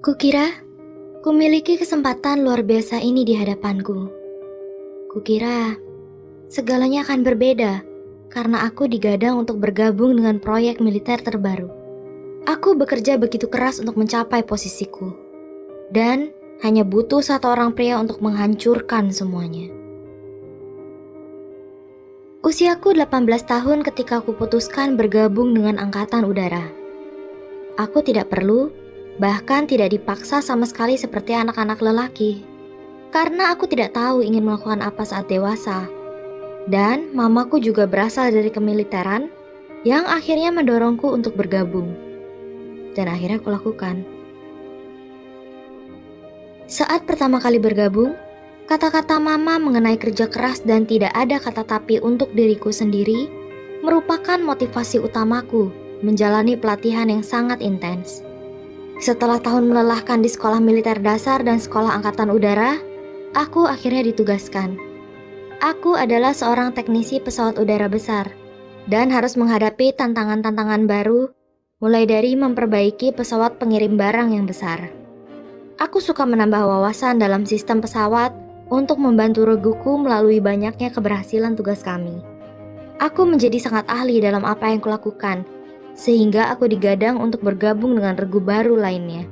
Kukira, kumiliki kesempatan luar biasa ini di hadapanku. Kukira, segalanya akan berbeda karena aku digadang untuk bergabung dengan proyek militer terbaru. Aku bekerja begitu keras untuk mencapai posisiku. Dan hanya butuh satu orang pria untuk menghancurkan semuanya. Usiaku 18 tahun ketika aku putuskan bergabung dengan Angkatan Udara. Aku tidak perlu, bahkan tidak dipaksa sama sekali seperti anak-anak lelaki. Karena aku tidak tahu ingin melakukan apa saat dewasa. Dan mamaku juga berasal dari kemiliteran yang akhirnya mendorongku untuk bergabung. Dan akhirnya aku lakukan. Saat pertama kali bergabung, kata-kata mama mengenai kerja keras dan tidak ada kata tapi untuk diriku sendiri merupakan motivasi utamaku menjalani pelatihan yang sangat intens. Setelah tahun melelahkan di sekolah militer dasar dan sekolah angkatan udara, aku akhirnya ditugaskan. Aku adalah seorang teknisi pesawat udara besar dan harus menghadapi tantangan-tantangan baru, mulai dari memperbaiki pesawat pengirim barang yang besar. Aku suka menambah wawasan dalam sistem pesawat untuk membantu reguku melalui banyaknya keberhasilan tugas kami. Aku menjadi sangat ahli dalam apa yang kulakukan, sehingga aku digadang untuk bergabung dengan regu baru lainnya.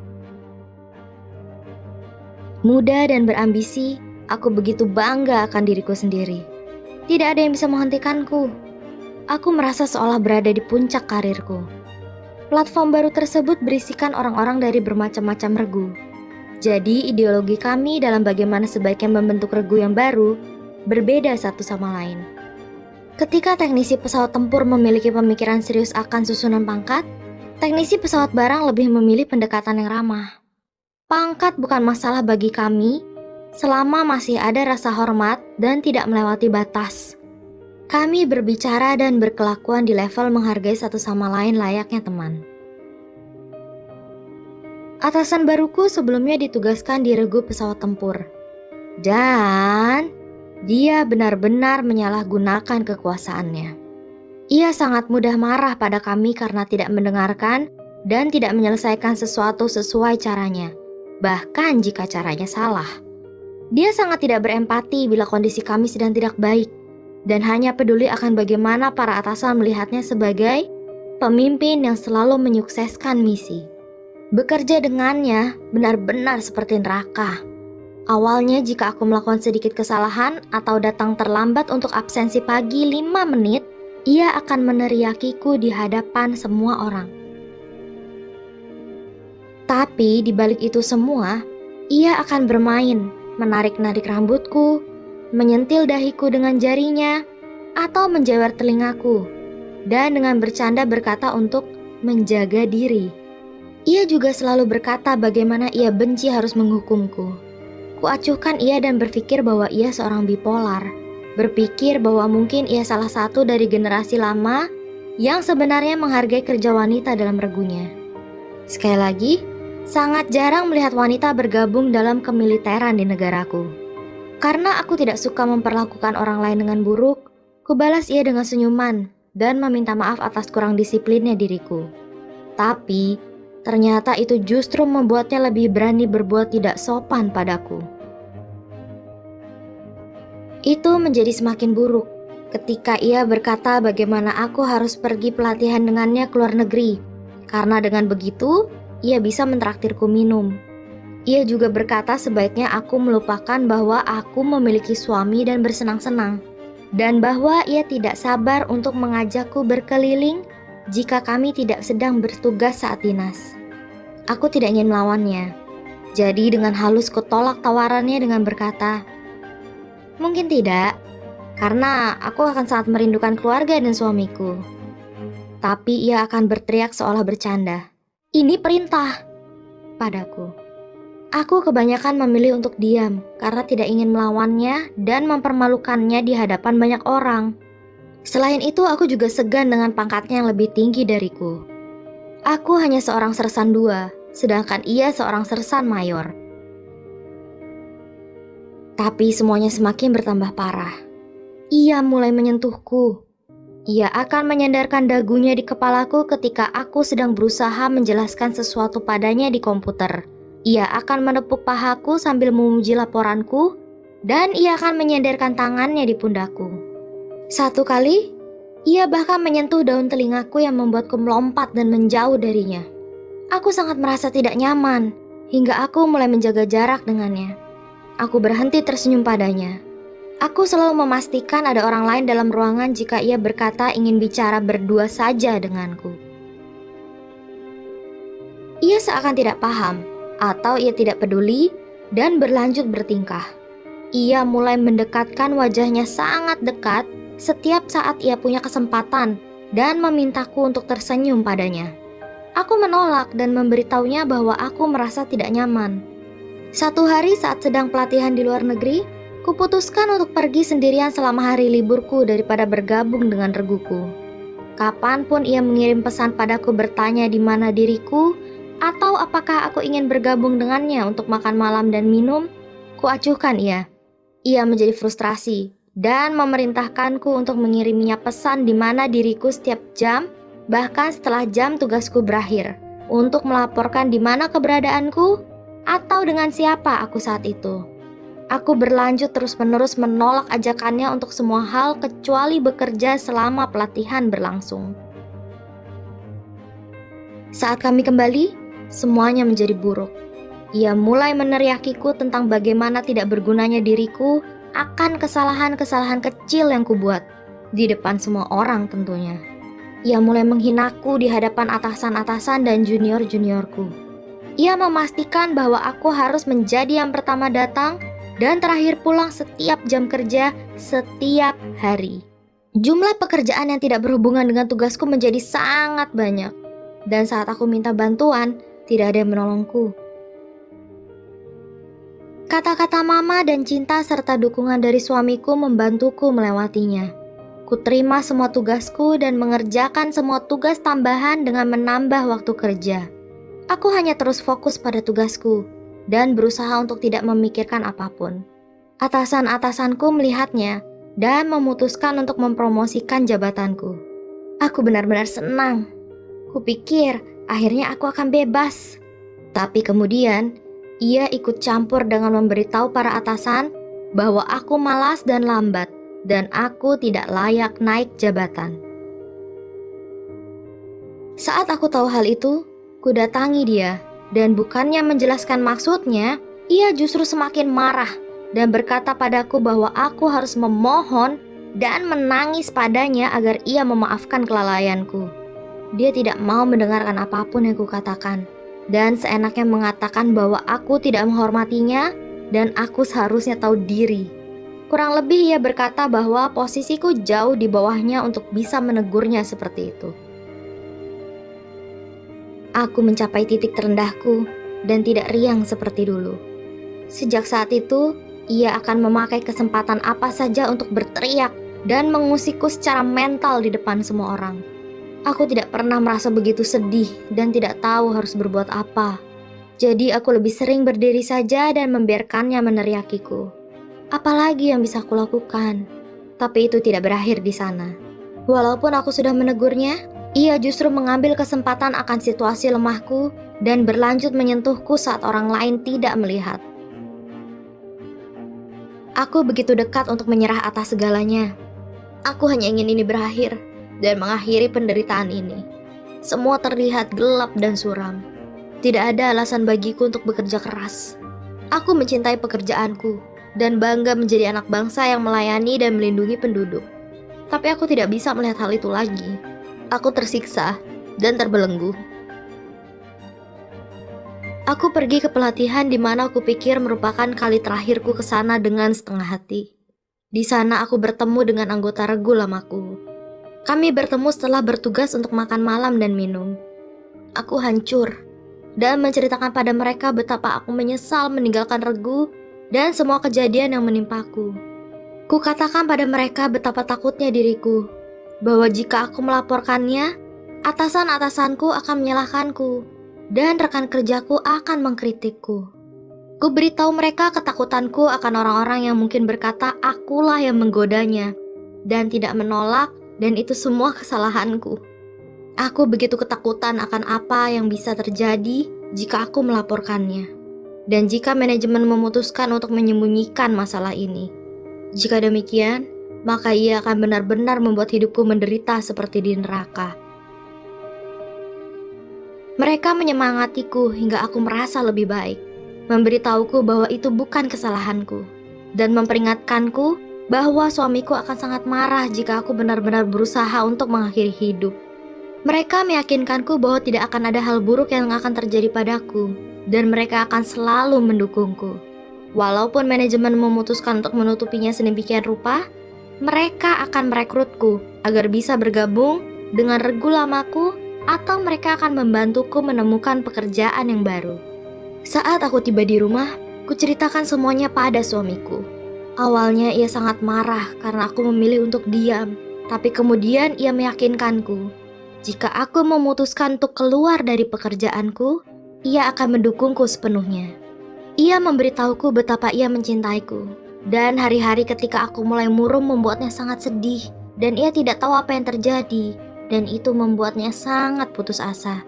Muda dan berambisi, aku begitu bangga akan diriku sendiri. Tidak ada yang bisa menghentikanku. Aku merasa seolah berada di puncak karirku. Platform baru tersebut berisikan orang-orang dari bermacam-macam regu. Jadi ideologi kami dalam bagaimana sebaiknya membentuk regu yang baru berbeda satu sama lain. Ketika teknisi pesawat tempur memiliki pemikiran serius akan susunan pangkat, teknisi pesawat barang lebih memilih pendekatan yang ramah. Pangkat bukan masalah bagi kami selama masih ada rasa hormat dan tidak melewati batas. Kami berbicara dan berkelakuan di level menghargai satu sama lain layaknya teman. Atasan baruku sebelumnya ditugaskan di regu pesawat tempur. Dan dia benar-benar menyalahgunakan kekuasaannya. Ia sangat mudah marah pada kami karena tidak mendengarkan dan tidak menyelesaikan sesuatu sesuai caranya, bahkan jika caranya salah. Dia sangat tidak berempati bila kondisi kami sedang tidak baik, dan hanya peduli akan bagaimana para atasan melihatnya sebagai pemimpin yang selalu menyukseskan misi. Bekerja dengannya benar-benar seperti neraka. Awalnya jika aku melakukan sedikit kesalahan atau datang terlambat untuk absensi pagi 5 menit, ia akan meneriakiku di hadapan semua orang. Tapi di balik itu semua, ia akan bermain, menarik-narik rambutku, menyentil dahiku dengan jarinya, atau menjewer telingaku, dan dengan bercanda berkata untuk menjaga diri. Ia juga selalu berkata bagaimana ia benci harus menghukumku. Kuacuhkan ia dan berpikir bahwa ia seorang bipolar. Berpikir bahwa mungkin ia salah satu dari generasi lama yang sebenarnya menghargai kerja wanita dalam regunya. Sekali lagi, sangat jarang melihat wanita bergabung dalam kemiliteran di negaraku. Karena aku tidak suka memperlakukan orang lain dengan buruk, kubalas ia dengan senyuman dan meminta maaf atas kurang disiplinnya diriku. Tapi ternyata itu justru membuatnya lebih berani berbuat tidak sopan padaku. Itu menjadi semakin buruk ketika ia berkata bagaimana aku harus pergi pelatihan dengannya ke luar negeri, karena dengan begitu ia bisa mentraktirku minum. Ia juga berkata sebaiknya aku melupakan bahwa aku memiliki suami dan bersenang-senang, dan bahwa ia tidak sabar untuk mengajakku berkeliling jika kami tidak sedang bertugas saat dinas. Aku tidak ingin melawannya. Jadi dengan halus kutolak tawarannya dengan berkata, "Mungkin tidak, karena aku akan sangat merindukan keluarga dan suamiku." Tapi ia akan berteriak seolah bercanda, "Ini perintah," padaku. Aku kebanyakan memilih untuk diam karena tidak ingin melawannya dan mempermalukannya di hadapan banyak orang. Selain itu, aku juga segan dengan pangkatnya yang lebih tinggi dariku. Aku hanya seorang sersan 2, sedangkan ia seorang sersan mayor. Tapi semuanya semakin bertambah parah. Ia mulai menyentuhku. Ia akan menyandarkan dagunya di kepalaku ketika aku sedang berusaha menjelaskan sesuatu padanya di komputer. Ia akan menepuk pahaku sambil memuji laporanku, dan ia akan menyenderkan tangannya di pundakku. Satu kali, ia bahkan menyentuh daun telingaku yang membuatku melompat dan menjauh darinya. Aku sangat merasa tidak nyaman, hingga aku mulai menjaga jarak dengannya. Aku berhenti tersenyum padanya. Aku selalu memastikan ada orang lain dalam ruangan jika ia berkata ingin bicara berdua saja denganku. Ia seakan tidak paham, atau ia tidak peduli, dan berlanjut bertingkah. Ia mulai mendekatkan wajahnya sangat dekat setiap saat ia punya kesempatan dan memintaku untuk tersenyum padanya. Aku menolak dan memberitahunya bahwa aku merasa tidak nyaman. Satu hari saat sedang pelatihan di luar negeri, kuputuskan untuk pergi sendirian selama hari liburku daripada bergabung dengan reguku. Kapanpun ia mengirim pesan padaku bertanya di mana diriku, atau apakah aku ingin bergabung dengannya untuk makan malam dan minum, kuacuhkan ia. Ia menjadi frustrasi dan memerintahkanku untuk mengiriminya pesan di mana diriku setiap jam, bahkan setelah jam tugasku berakhir, untuk melaporkan di mana keberadaanku atau dengan siapa aku saat itu. Aku berlanjut terus-menerus menolak ajakannya untuk semua hal kecuali bekerja selama pelatihan berlangsung. Saat kami kembali, semuanya menjadi buruk. Ia mulai meneriakiku tentang bagaimana tidak bergunanya diriku akan kesalahan-kesalahan kecil yang kubuat, di depan semua orang tentunya. Ia mulai menghinaku di hadapan atasan-atasan dan junior-juniorku. Ia memastikan bahwa aku harus menjadi yang pertama datang dan terakhir pulang setiap jam kerja setiap hari. Jumlah pekerjaan yang tidak berhubungan dengan tugasku menjadi sangat banyak. Dan saat aku minta bantuan, tidak ada yang menolongku. Kata-kata mama dan cinta serta dukungan dari suamiku membantuku melewatinya. Kuterima semua tugasku dan mengerjakan semua tugas tambahan dengan menambah waktu kerja. Aku hanya terus fokus pada tugasku dan berusaha untuk tidak memikirkan apapun. Atasan-atasanku melihatnya dan memutuskan untuk mempromosikan jabatanku. Aku benar-benar senang. Kupikir akhirnya aku akan bebas. Tapi kemudian, ia ikut campur dengan memberitahu para atasan bahwa aku malas dan lambat dan aku tidak layak naik jabatan. Saat aku tahu hal itu, kudatangi dia dan bukannya menjelaskan maksudnya, ia justru semakin marah dan berkata padaku bahwa aku harus memohon dan menangis padanya agar ia memaafkan kelalaianku. Dia tidak mau mendengarkan apapun yang kukatakan dan seenaknya mengatakan bahwa aku tidak menghormatinya dan aku seharusnya tahu diri. Kurang lebih ia berkata bahwa posisiku jauh di bawahnya untuk bisa menegurnya seperti itu. Aku mencapai titik terendahku dan tidak riang seperti dulu. Sejak saat itu, ia akan memakai kesempatan apa saja untuk berteriak dan mengusikku secara mental di depan semua orang. Aku tidak pernah merasa begitu sedih dan tidak tahu harus berbuat apa. Jadi aku lebih sering berdiri saja dan membiarkannya meneriakiku. Apalagi yang bisa kulakukan? Tapi itu tidak berakhir di sana. Walaupun aku sudah menegurnya, ia justru mengambil kesempatan akan situasi lemahku dan berlanjut menyentuhku saat orang lain tidak melihat. Aku begitu dekat untuk menyerah atas segalanya. Aku hanya ingin ini berakhir dan mengakhiri penderitaan ini. Semua terlihat gelap dan suram. Tidak ada alasan bagiku untuk bekerja keras. Aku mencintai pekerjaanku dan bangga menjadi anak bangsa yang melayani dan melindungi penduduk. Tapi aku tidak bisa melihat hal itu lagi. Aku tersiksa dan terbelenggu. Aku pergi ke pelatihan di mana aku pikir merupakan kali terakhirku ke sana dengan setengah hati. Di sana aku bertemu dengan anggota regu lamaku. Kami bertemu setelah bertugas untuk makan malam dan minum. Aku hancur dan menceritakan pada mereka betapa aku menyesal meninggalkan regu dan semua kejadian yang menimpaku. Kukatakan pada mereka betapa takutnya diriku, bahwa jika aku melaporkannya, atasan-atasanku akan menyalahkanku, dan rekan kerjaku akan mengkritikku. Ku beritahu mereka ketakutanku akan orang-orang yang mungkin berkata akulah yang menggodanya, dan tidak menolak, dan itu semua kesalahanku. Aku begitu ketakutan akan apa yang bisa terjadi jika aku melaporkannya. Dan jika manajemen memutuskan untuk menyembunyikan masalah ini, jika demikian, maka ia akan benar-benar membuat hidupku menderita seperti di neraka. Mereka menyemangatiku hingga aku merasa lebih baik, memberitahuku bahwa itu bukan kesalahanku, dan memperingatkanku bahwa suamiku akan sangat marah jika aku benar-benar berusaha untuk mengakhiri hidup. Mereka meyakinkanku bahwa tidak akan ada hal buruk yang akan terjadi padaku, dan mereka akan selalu mendukungku. Walaupun manajemen memutuskan untuk menutupinya sedemikian rupa, mereka akan merekrutku agar bisa bergabung dengan regu lamaku, atau mereka akan membantuku menemukan pekerjaan yang baru. Saat aku tiba di rumah, kuceritakan semuanya pada suamiku. Awalnya ia sangat marah karena aku memilih untuk diam, tapi kemudian ia meyakinkanku jika aku memutuskan untuk keluar dari pekerjaanku, ia akan mendukungku sepenuhnya. Ia memberitahuku betapa ia mencintaiku, dan hari-hari ketika aku mulai murung membuatnya sangat sedih, dan ia tidak tahu apa yang terjadi, dan itu membuatnya sangat putus asa.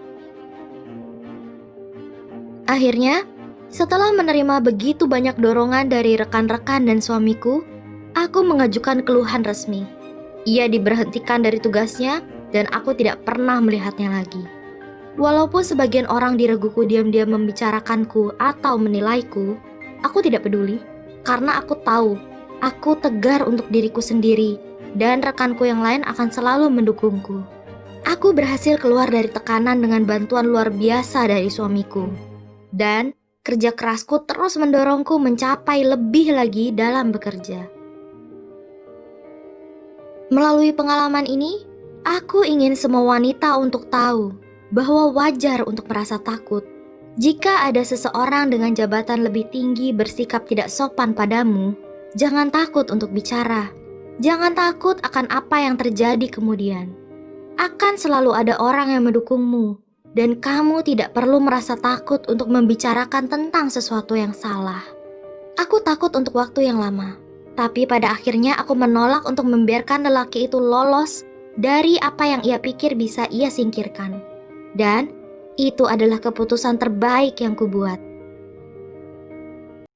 Akhirnya, setelah menerima begitu banyak dorongan dari rekan-rekan dan suamiku, aku mengajukan keluhan resmi. Ia diberhentikan dari tugasnya, dan aku tidak pernah melihatnya lagi. Walaupun sebagian orang di reguku diam-diam membicarakanku atau menilaiku, aku tidak peduli, karena aku tahu aku tegar untuk diriku sendiri, dan rekanku yang lain akan selalu mendukungku. Aku berhasil keluar dari tekanan dengan bantuan luar biasa dari suamiku, dan kerja kerasku terus mendorongku mencapai lebih lagi dalam bekerja. Melalui pengalaman ini, aku ingin semua wanita untuk tahu bahwa wajar untuk merasa takut. Jika ada seseorang dengan jabatan lebih tinggi bersikap tidak sopan padamu, jangan takut untuk bicara. Jangan takut akan apa yang terjadi kemudian. Akan selalu ada orang yang mendukungmu, dan kamu tidak perlu merasa takut untuk membicarakan tentang sesuatu yang salah. Aku takut untuk waktu yang lama, tapi pada akhirnya aku menolak untuk membiarkan lelaki itu lolos dari apa yang ia pikir bisa ia singkirkan. Dan itu adalah keputusan terbaik yang kubuat.